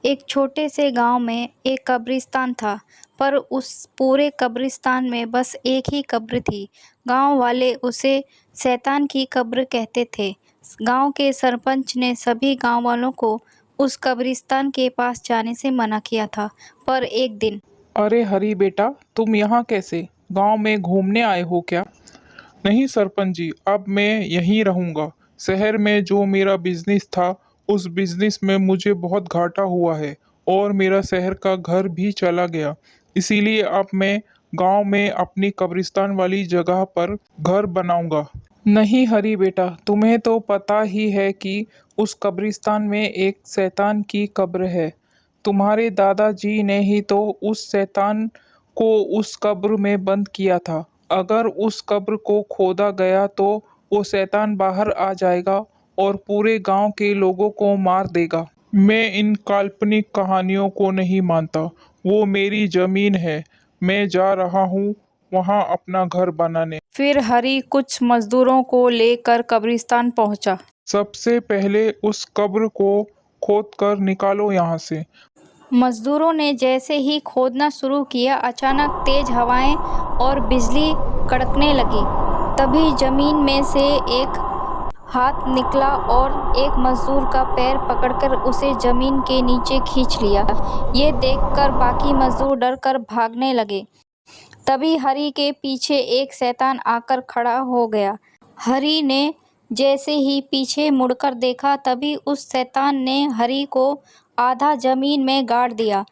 एक छोटे से गांव में एक कब्रिस्तान था। पर उस पूरे कब्रिस्तान में बस एक ही कब्र थी। गांव वाले उसे शैतान की कब्र कहते थे। गांव के सरपंच ने सभी गांव वालों को उस कब्रिस्तान के पास जाने से मना किया था। पर एक दिन अरे हरी बेटा, तुम यहाँ कैसे? गांव में घूमने आए हो क्या? नहीं सरपंच जी, अब मैं यहीं रहूंगा। शहर में जो मेरा बिजनेस था, उस बिजनेस में मुझे बहुत घाटा हुआ है और मेरा शहर का घर भी चला गया। इसीलिए अब मैं गांव में अपनी कब्रिस्तान वाली जगह पर घर बनाऊंगा। नहीं हरी बेटा, तुम्हें तो पता ही है कि उस कब्रिस्तान में एक शैतान की कब्र है। तुम्हारे दादाजी ने ही तो उस शैतान को उस कब्र में बंद किया था। अगर उस कब्र को खोदा गया तो वो शैतान बाहर आ जाएगा और पूरे गांव के लोगों को मार देगा। मैं इन काल्पनिक कहानियों को नहीं मानता। वो मेरी जमीन है। मैं जा रहा हूँ वहाँ अपना घर बनाने। फिर हरी कुछ मजदूरों को लेकर कब्रिस्तान पहुंचा। सबसे पहले उस कब्र को खोद कर निकालो यहाँ से। मजदूरों ने जैसे ही खोदना शुरू किया, अचानक तेज हवाएं और बिजली कड़कने लगी। तभी जमीन में से एक हाथ निकला और एक मजदूर का पैर पकड़कर उसे जमीन के नीचे खींच लिया। ये देखकर बाकी मजदूर डरकर भागने लगे। तभी हरी के पीछे एक शैतान आकर खड़ा हो गया। हरी ने जैसे ही पीछे मुड़कर देखा, तभी उस शैतान ने हरी को आधा जमीन में गाड़ दिया।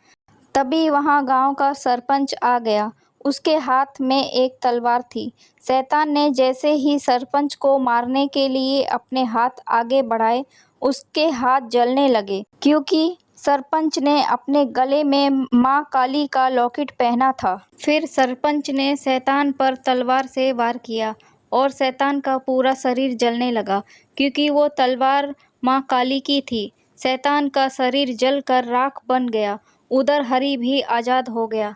तभी वहां गांव का सरपंच आ गया। उसके हाथ में एक तलवार थी। शैतान ने जैसे ही सरपंच को मारने के लिए अपने हाथ आगे बढ़ाए, उसके हाथ जलने लगे, क्योंकि सरपंच ने अपने गले में मां काली का लॉकेट पहना था। फिर सरपंच ने शैतान पर तलवार से वार किया और शैतान का पूरा शरीर जलने लगा, क्योंकि वो तलवार मां काली की थी। शैतान का शरीर जलकर राख बन गया। उधर हरी भी आजाद हो गया।